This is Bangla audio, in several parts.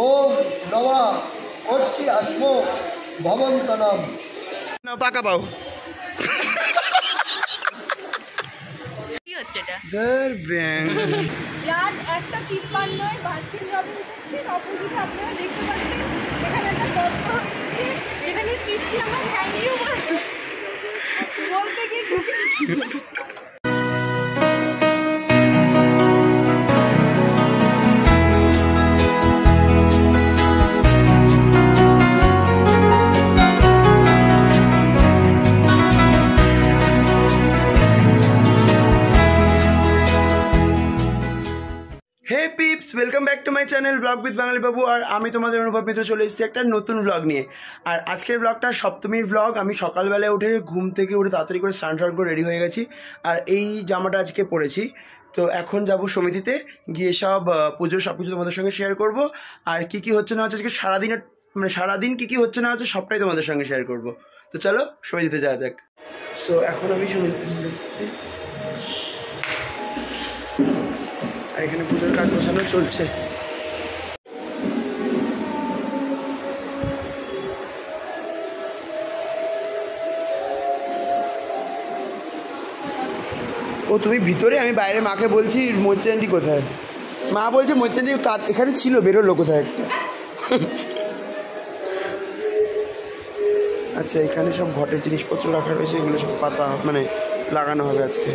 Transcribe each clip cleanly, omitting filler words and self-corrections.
ওম নমঃ করছি আসমো ভবন্তনম না পাকা পাও কি হচ্ছে এটা? রাত 1:53 বাস্কিন রবিন্সের অপোজিটে আপনারা দেখতে পাচ্ছেন এখানে একটা গল্প হচ্ছে যেখানে সৃষ্টি আমার থ্যাংক ইউ বলতে গিয়ে hey peeps, welcome back to my channel blog with Bangali Babu. আর আমি তোমাদের অনুভব মিত্র চলে এসেছি একটা নতুন ব্লগ নিয়ে। আর আজকের ব্লগটা সপ্তমীর ব্লগ। আমি সকালবেলায় উঠে ঘুম থেকে উঠে তাড়াতাড়ি করে স্নান করে রেডি হয়ে গেছি। আর এই জামাটা আজকে পরেছি। তো এখন যাব সমিতিতে, গিয়ে সব পুজোর সব কিছু তোমাদের সঙ্গে শেয়ার করব। আর কী কী হচ্ছে না হচ্ছে আজকে সারাদিনের সারাদিন কী কী হচ্ছে না হচ্ছে সবটাই তোমাদের সঙ্গে শেয়ার করব। তো চলো সমিতিতে যাওয়া যাক। সো এখন আমি সমিতিতে চলে এসেছি। আর এখানে পুজোর কাজ বসানো চলছে। ও তুমি ভিতরে, আমি বাইরে মাকে বলছি মৈত্রী আন্টি কোথায়। মা বলছে মৈত্রী আন্টি কাজ এখানে ছিল, বেরোলো কোথায়। আচ্ছা, এখানে সব ঘটের জিনিসপত্র রাখা রয়েছে, এগুলো সব পাতা মানে লাগানো হবে আজকে।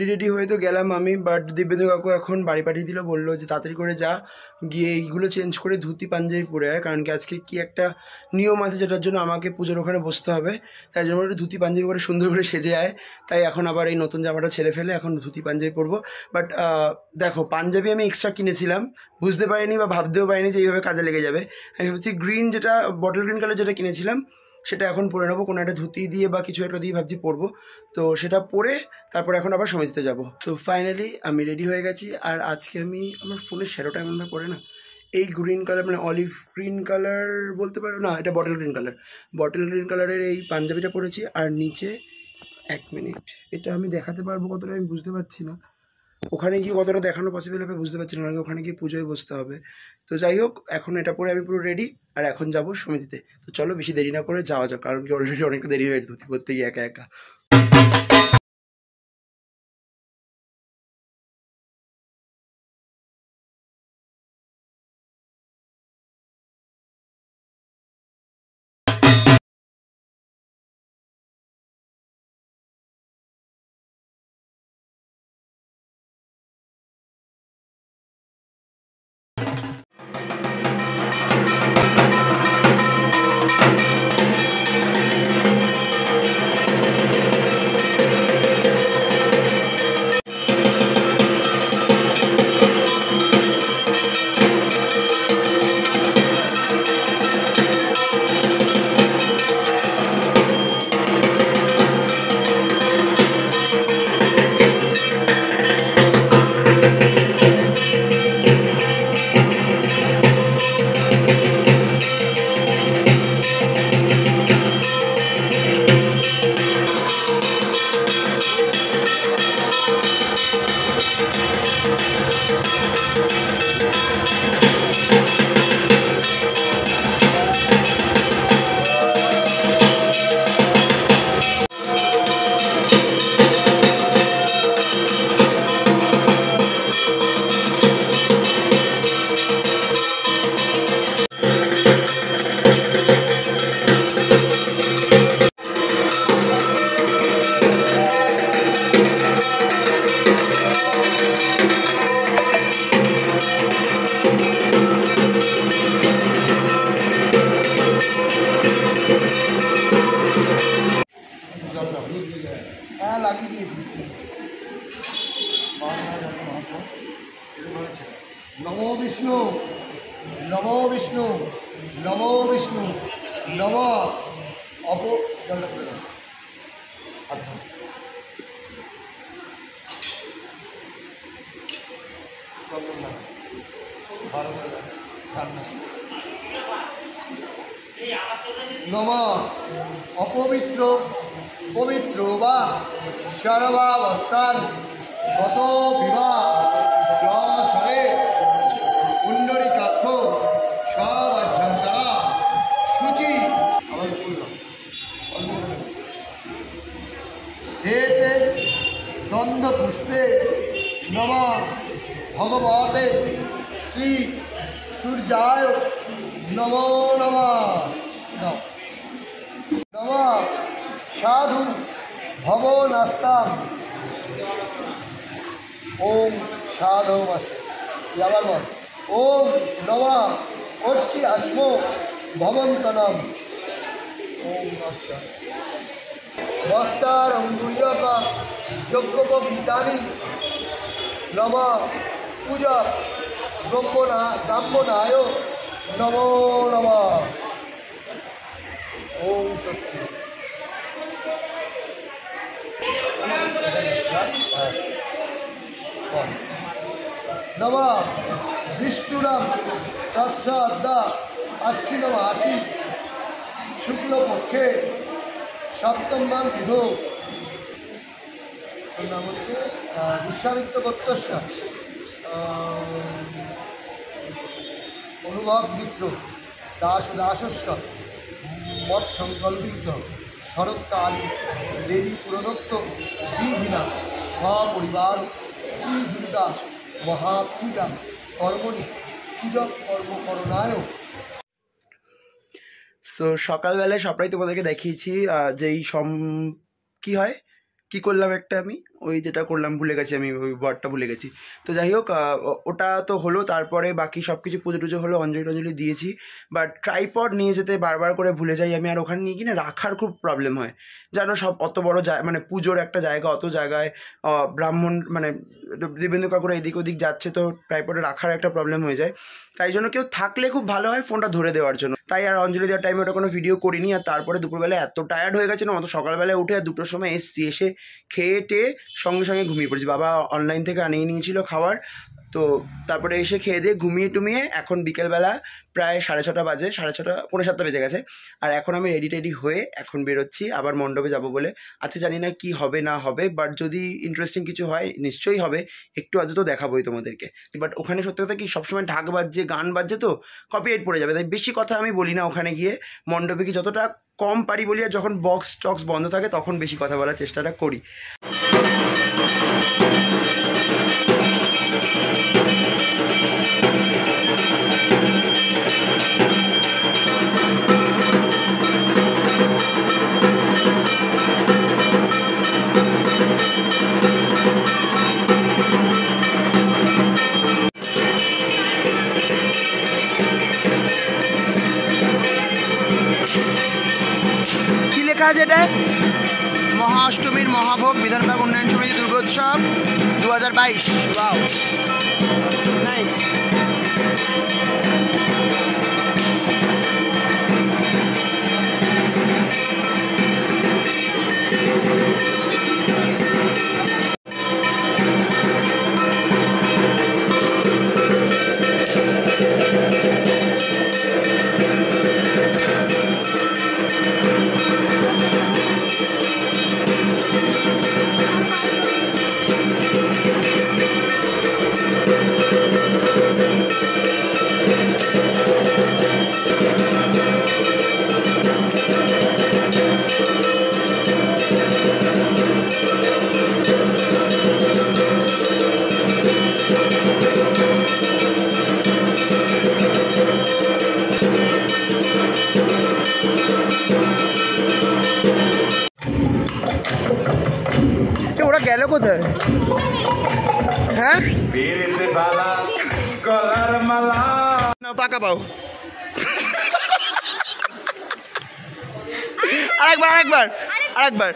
রেডি হয়ে তো গেলাম আমি, বাট দিব্যেন্দু কাকু এখন বাড়ি পাঠিয়ে দিল, বললো যে তাড়াতাড়ি করে যা, গিয়ে এইগুলো চেঞ্জ করে ধুতি পাঞ্জাবি পরে আয়, কারণ কি আজকে কি একটা নিয়ম আছে যেটার জন্য আমাকে পুজোর ওখানে বসতে হবে। তাই জন্য একটু ধুতি পাঞ্জাবি করে সুন্দর করে সেজে আয়। তাই এখন আবার এই নতুন জামাটা ছেড়ে ফেলে এখন ধুতি পাঞ্জাবি পরবো। বাট দেখো, পাঞ্জাবি আমি এক্সট্রা কিনেছিলাম, বুঝতে পারিনি বা ভাবতেও পারিনি যে এইভাবে কাজে লেগে যাবে। আমি ভাবছি গ্রিন, যেটা বটল গ্রিন কালার যেটা কিনেছিলাম সেটা এখন পরে নেবো, কোনো একটা ধুতি দিয়ে বা কিছু একটা দিয়ে ভাবছি পরবো। তো সেটা পরে তারপর এখন আবার সমিতিতে যাবো। তো ফাইনালি আমি রেডি হয়ে গেছি। আর আজকে আমি আমার ফোনের শ্যাডোটা এমনভাবে পরে না, এই গ্রিন কালার মানে অলিভ গ্রিন কালার বলতে পারো না, এটা bottle green colour, bottle green কালারের এই পাঞ্জাবিটা পরেছি। আর নিচে 1 মিনিট, এটা আমি দেখাতে পারবো কতটা আমি বুঝতে পারছি না, ওখানে গিয়ে কতটা দেখানো পসিবল হবে বুঝতে পারছি না, ওখানে গিয়ে পুজোয় বসতে হবে। তো যাই হোক, এখন এটা পরে আমি পুরো রেডি। আর এখন যাবো সমিতিতে। তো চলো বেশি দেরি না করে যাওয়া যাক, কারণ কি অলরেডি অনেক দেরি হয়েছে ধুতি পরতে গিয়ে একা একা। হ্যাঁ লাগিয়ে দিয়েছি। নমো বিষ্ণু, নমো বিষ্ণু, নমো বিষ্ণু, নম জলটা করে দাও। আচ্ছা চন্দন না ভালো করে দাও। নম অপবিত্র পবিত্র বা সর্বাবস্থান গত বিবাহ সরে পুণ্ডরিকাক্ষ সব অভ্যন্তরা সূচি আবার বললাম হেতে দ্বন্দ্ব পুষ্পে নম ভগবতে শ্রী সূর্যায় নমো নমঃ। নম সাধু ভব নাস্তাম ওম সাধু মাসে আবার বল ওম নম অর্চি আস্ম ভবন্তনম ওম নমঃ। বস্তার অঙ্গুল্যকা যজ্ঞোপবীতানি নম পূজা ব্রাহ্মণায় নমো নমঃ। ওম শক্তি নম বিষ্ণুরাম তৎসদ্দা আশ্বিন মাসি শুক্লপক্ষে সপ্তমাং বিধ নাম হচ্ছে বিশ্বামিত্র গোত্রস্য অনুভব মিত্র দাসস্য মত সংকল্পিত শরৎকালী দেবী পুরনোক্ত বিধিনা সপরিবার শ্রী দুর্গা মহাপূজা কর্মণি পূজক কর্মকরণায়। সো সকালবেলায় সবটাই তোমাদেরকে দেখিয়েছি যেই কি হয় কি করলাম একটা আমি ওই যেটা করলাম ভুলে গেছি, আমি ওই ওয়ার্ডটা ভুলে গেছি। তো যাই হোক ওটা তো হলো, তারপরে বাকি সব কিছু পুজো টুজো হলো, অঞ্জলি দিয়েছি। বাট ট্রাইপড নিয়ে যেতে বারবার করে ভুলে যাই আমি, আর ওখানে নিয়ে কিনা রাখার খুব প্রবলেম হয় জানো। সব অত বড় মানে পুজোর একটা জায়গা, অত জায়গায় ব্রাহ্মণ মানে দেবেন্দ্র কাকুরা এদিক ওদিক যাচ্ছে, তো ট্রাইপডে রাখার একটা প্রবলেম হয়ে যায়। তাই জন্য কেউ থাকলে খুব ভালো হয় ফোনটা ধরে দেওয়ার জন্য। তাই আর অঞ্জলি দেওয়ার টাইমে ওটা কোনো ভিডিও করিনি। আর তারপরে দুপুরবেলা এত টায়ার্ড হয়ে গেছে না, অত সকালবেলায় উঠে আর 2টোর সময় এসে খেয়ে টেয়ে সঙ্গে সঙ্গে ঘুমিয়ে পড়েছি। বাবা অনলাইন থেকে আনিয়ে নিয়েছিল খাবার, তো তারপরে এসে খেয়ে দিয়ে ঘুমিয়ে টুমিয়ে এখন বিকেলবেলা প্রায় 6:30 বাজে, 6:30 পৌনে 7টা বেজে গেছে। আর এখন আমি রেডি হয়ে এখন বেরোচ্ছি আবার মণ্ডপে যাব বলে। আচ্ছা জানি না কি হবে না হবে, বাট যদি ইন্টারেস্টিং কিছু হয় নিশ্চয়ই হবে, একটু আধ তো দেখাবোই তোমাদেরকে। বাট ওখানে সত্যি কথা কি সবসময় ঢাক বাজছে গান বাজছে তো কপিরাইট পড়ে যাবে, তাই বেশি কথা আমি বলি না। ওখানে গিয়ে মণ্ডপে কি যতটা কম পারি বলি, আর যখন বক্স টক্স বন্ধ থাকে তখন বেশি কথা বলার চেষ্টাটা করি। কি লেখা আছে এটা? মহাষ্টমীর মহাভোগ বিধানবাগ উন্নয়ন সমিতি দুর্গোৎসব 2022। Wow nice. ওরা গেল কোথায়? হ্যাঁ পাকা পাও। আরেকবার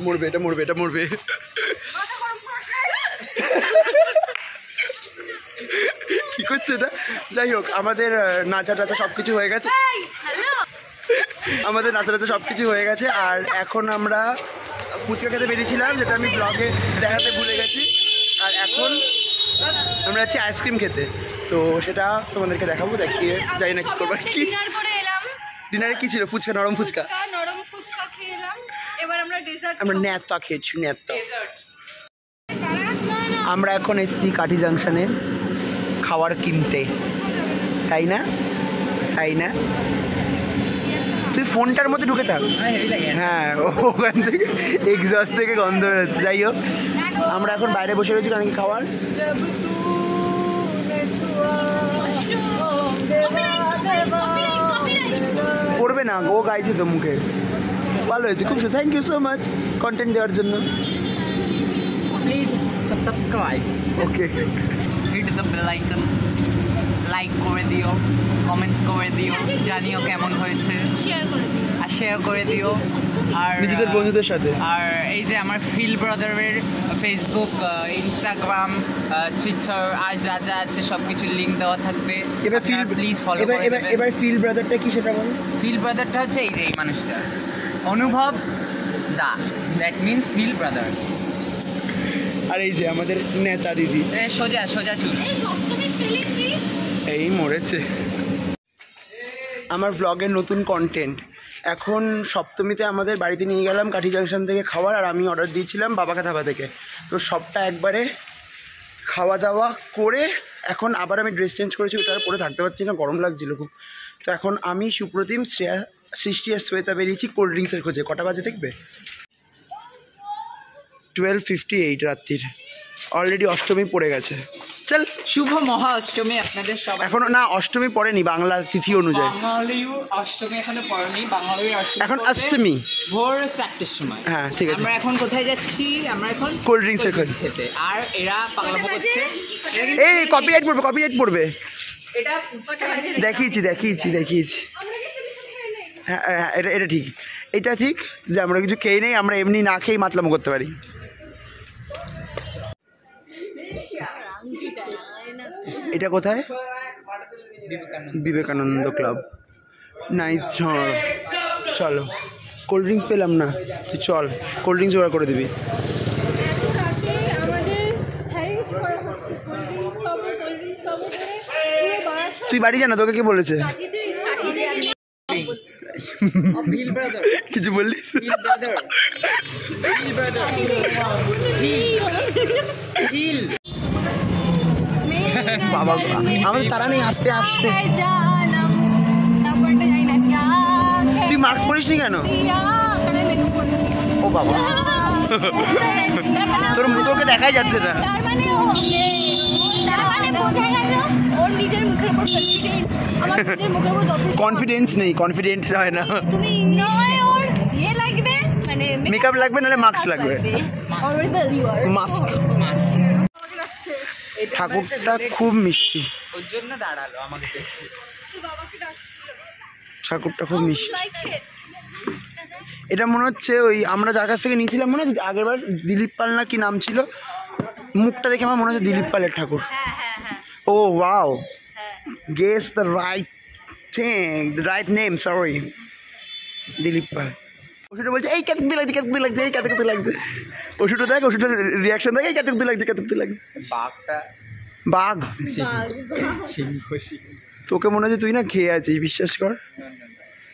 মরবে, এটা মরবে, এটা মরবে। কি করছে এটা? যাই হোক, আমাদের নাচা টাচা সব কিছু হয়ে গেছে, আমাদের নাচা টাচা সব কিছু হয়ে গেছে। আর এখন আমরা ফুচকা খেতে বেরিয়েছিলাম, যেটা আমি ব্লগে দেখাতে ভুলে গেছি। আর এখন আমরা যাচ্ছি আইসক্রিম খেতে, তো সেটা তোমাদেরকে দেখাবো, দেখিয়ে যাই না কি করবো। কি ডিনার করে এলাম, ডিনারে কি ছিল? ফুচকা, নরম ফুচকা। নরম ফুচকা খেয়ে এলাম। এবার আমরা ডেজার্ট আমরা ন্যাত্তা খেয়েছি, ন্যাত্তা। আমরা এখন এসেছি কাঠি জাংশনে খাবার কিনতে, তাই না? তাই না? তুই ফোনটার মধ্যে ঢুকে থাক। হ্যাঁ, ওখান থেকে এক্সস্ট থেকে গন্ধ বেরোচ্ছে। যাই হোক, আমরা এখন বাইরে বসে রয়েছি, কারণ কি খাওয়ার পড়বে না, ও গাইছে তো মুখে। ভালো হয়েছে, খুব সুন্দর। Thank you so much content দেওয়ার জন্য। Please subscribe, okay, hit the bell icon, like করে দিও, কমেন্টস করে দিও, জানিও কেমন হয়েছে, শেয়ার করে দিন। আর শেয়ার করে দিও। আর নিজেদের বন্ধুদের সাথে। আর এই যে আমার ফিল ব্রাদারের ফেসবুক, ইনস্টাগ্রাম, টুইটার আর যা যা আছে সব কিছুর লিঙ্ক দেওয়া থাকবে। এবার ফিল, প্লিজ ফলো এবার করে এবার দেবেন। এবার ফিল ব্রাদারটা কি সেটা বল। ফিল ব্রাদারটা হচ্ছে এই যে এই মানুষটা, অনুভব দা, দ্যাট মিনস ফিল ব্রাদার। আর এই যে আমাদের নেতা দিদি, সোজা সোজা চুল। এই সপ্তমী স্পেলিং কি? এই মরেছে। আমার ব্লগের নতুন কন্টেন্ট। এখন সপ্তমীতে আমাদের বাড়িতে নিয়ে গেলাম কাঠি জাংশন থেকে খাবার, আর আমি অর্ডার দিয়েছিলাম বাবাকা ধাবা থেকে। তো সবটা একবারে খাওয়া দাওয়া করে এখন আবার আমি ড্রেস চেঞ্জ করেছি, ওটা আর পরে থাকতে পারছি না, গরম লাগছিল খুব। তো এখন আমি সুপ্রতিম, শ্রেয়া, সৃষ্টি আর শ্বেতা বেরিয়েছি কোল্ড ড্রিঙ্কসের খোঁজে। কটা বাজে দেখবে? 12:58 রাত্রির। অলরেডি অষ্টমী পড়ে গেছে। চল, শুভ মহা অষ্টমী আপনাদের সবাই। এখনো না, অষ্টমী পড়েনি বাংলার তিথি অনুযায়ী। বাঙালির অষ্টমী এখনো পড়েনি, বাঙালির অষ্টমী এখন পড়বে অষ্টমী ভোর 4টের সময়। হ্যাঁ, ঠিক আছে। আমরা এখন কোথায় যাচ্ছি? আমরা এখন কোল্ড ড্রিঙ্কসের খোঁজে। খেতে। আর এরা পাগলামো করছে। এরা কিন্তু- এই কপিরাইট পড়বে, কপিরাইট পড়বে। এটা দেখিয়েছি দেখিয়েছি দেখিয়েছি। আমরা কিন্তু কিছু খেয়ে নেই। হ্যাঁ হ্যাঁ, এটা এটা ঠিক, এটা ঠিক যে আমরা কিছু খেয়ে নেই, আমরা এমনি না খেয়েই মাতলামো করতে পারি। এটা কোথায়? বিবেকানন্দ ক্লাব। নাইস। চলো, কোল্ড ড্রিঙ্কস পেলাম না, তুই চল কোল্ড ড্রিঙ্কস জোগাড় করে দিবি। এত রাতে আমাদের হ্যারিস করা হচ্ছে, কোল্ড ড্রিঙ্কস খাবো করে পুরো বারাসাত তুই বাড়ি জানা, তোকে কে বলেছে? কাঠিতে ফিল ব্রাদার, কিছু বললি? Feel brother, feel brother, feel. বাবা, আমাদের তারা নেই, আস্তে আস্তে। জানাম তারপরটা যাই না क्या তুই মাস্ক পরিস নি কেন? আমি মেকআপ করছি। ও বাবা, তোকে দেখাই যাচ্ছে না। তার মানে বোঝা গেল ওর নিজের মুখের উপর কনফিডেন্স, আমার নিজের মুখের উপর যথেষ্ট কনফিডেন্স নেই, কনফিডেন্ট হয় না। তুমি নয় ওর ইয়ে লাগবে, মানে মেকআপ লাগবে, নাহলে মাস্ক লাগবে। অরেবল ইউ আর মাস্ক। ঠাকুরটা খুব মিষ্টি, ওর জন্য দাঁড়ালো আমাকে দেখে। বাবাকে ডাক ঠাকুরটা খুব মিষ্টি। Like it. এটা মনে হচ্ছে ওই আমরা যার কাছ থেকে নিয়েছিলাম, মনে হচ্ছে আগেরবার দিলীপ পাল না কি নাম ছিল, মুখটা দেখে আমার মনে হচ্ছে দিলীপ পালের ঠাকুর। হ্যাঁ হ্যাঁ হ্যাঁ ও ওয়াও, হ্যাঁ guess the right thing, the right name, sorry, Dilip Pal. ওষুধটা বলছে এই কেতক লাগছে, কেতক লাগছে, এই কেতক লাগছে। ওষুধটা দেখ, ওষুধটার রিয়াকশন দেখ, এই কেতক লাগছে, কেতক লাগছে। বাঘটা বাঘ, তোকে মনে হচ্ছে তুই না খেয়ে আছিস, বিশ্বাস কর।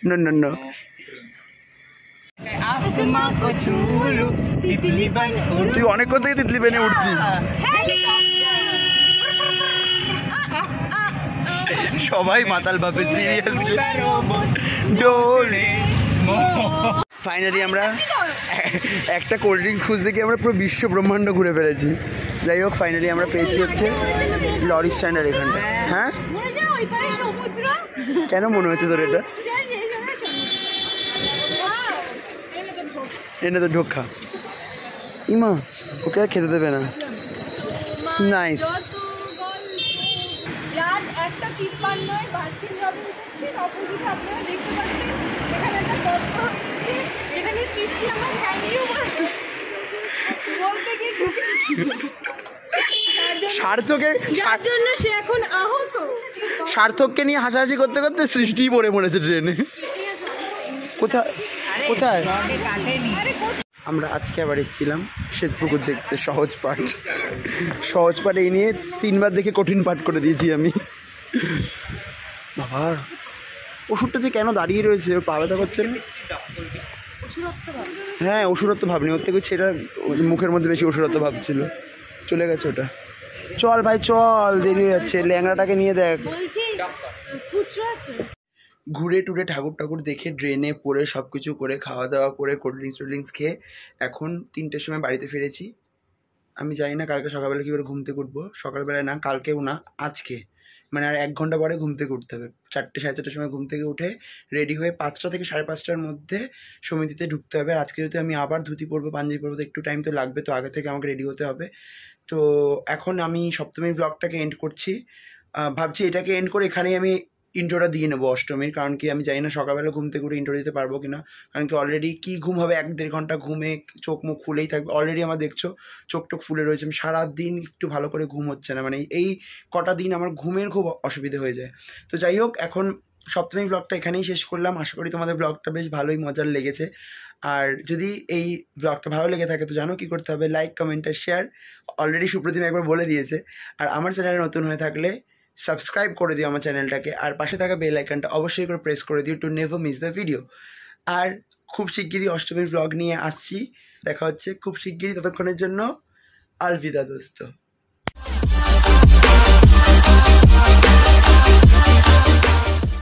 না না না, आसमा को छू लूं, तितली बन उड़ूं। তুই অনেকক্ষণ থেকে তিতলি বেনে উঠছিস। সবাই মাতাল ভাবে, সিরিয়াসলি। ডোরে ফাইনালি আমরা একটা কোল্ড ড্রিঙ্ক খুঁজতে গিয়ে আমরা পুরো বিশ্ব ব্রহ্মাণ্ড ঘুরে ফেলেছি। যাই হোক, ফাইনালি আমরা পেয়েছি হচ্ছে লরি স্ট্যান্ডার এখানটা। হ্যাঁ, মনে হয় ওই পারে সমুদ্র। কেন মনে হচ্ছে তোর এটা? এনে তো ঢোকা ইমা, ওকে আর খেতে দেবে না। নাইস। রাত 1:53 বাস্কিন রবিনসের অপোজিটে আপনারা দেখতে পাচ্ছেন এখানে একটা গল্প হচ্ছে, যেখানে সৃষ্টি আমার থ্যাংক ইউ বলতে গিয়ে সার্থকের জন্য সে এখন আহত। সার্থককে নিয়ে হাসাহাসি করতে করতে সৃষ্টিই পড়ে মরেছে ট্রেনে। কোথায় কোথায় আমরা আজকে আবার এসেছিলাম শ্বেতপুকুর দেখতে, সহজ পাঠ এই নিয়ে 3 বার দেখে কঠিন পাঠ করে দিয়েছি আমি। বাবা ওষুধটা যে কেন দাঁড়িয়ে রয়েছে, ওর পা ব্যথা করছে না? হ্যাঁ ওষুধত্ব ভাবনি, ওর থেকে ছেলেটা মুখের মধ্যে বেশি ওষুধত্ব ভাবছিল, চলে গেছে ওটা। চল ভাই চল, দেরি হয়ে যাচ্ছে, ল্যাংড়াটাকে নিয়ে দেখ। ঘুরে টুরে ঠাকুর দেখে ড্রেনে পড়ে সব কিছু করে খাওয়া দাওয়া করে কোল্ড ড্রিঙ্কস খেয়ে এখন 3টের সময় বাড়িতে ফিরেছি। আমি জানি না কালকে সকালবেলা কী করে ঘুম থেকে উঠবো, সকালবেলায় না কালকেও না আজকে, মানে আর 1 ঘন্টা পরে ঘুম থেকে উঠতে হবে। 4টে সাড়ে 4টের সময় ঘুম থেকে উঠে রেডি হয়ে 5টা থেকে 5:30টার মধ্যে সমিতিতে ঢুকতে হবে। আর আজকে যদি আমি আবার ধুতি পরবো পাঞ্জাবি পরবো তো একটু টাইম তো লাগবে, তো আগে থেকে আমাকে রেডি হতে হবে। তো এখন আমি সপ্তমীর ব্লগটাকে এন্ড করছি, ভাবছি এটাকে এন্ড করে এখানেই আমি ইন্ট্রোটা দিয়ে নেবো অষ্টমীর, কারণ কি আমি জানি না সকালবেলা ঘুম থেকে উঠে ইন্ট্রো দিতে পারবো কিনা, কারণ কি অলরেডি কি ঘুম হবে, 1-1.5 ঘন্টা ঘুমে চোখ মুখ ফুলেই থাকবে। অলরেডি আমার দেখছো চোখ টোক ফুলে রয়েছে, আমি সারাদিন একটু ভালো করে ঘুম হচ্ছে না, মানে এই কটা দিন আমার ঘুমের খুব অসুবিধে হয়ে যায়। তো যাই হোক এখন সপ্তমী ব্লগটা এখানেই শেষ করলাম। আশা করি তোমাদের ব্লগটা বেশ ভালোই মজার লেগেছে। আর যদি এই ব্লগটা ভালো লেগে থাকে তো জানো কী করতে হবে, লাইক কমেন্ট আর শেয়ার, অলরেডি সুপ্রতিম একবার বলে দিয়েছে। আর আমার চ্যানেলে নতুন হয়ে থাকলে সাবস্ক্রাইব করে দিও আমার চ্যানেলটাকে, আর পাশে থাকা বেল আইকনটা অবশ্যই করে প্রেস করে দিও to never miss the video. আর খুব শিগগিরই অষ্টমীর ব্লগ নিয়ে আসছি, দেখা হচ্ছে খুব শিগগিরই, ততক্ষণের জন্য আলবিদা দোস্ত।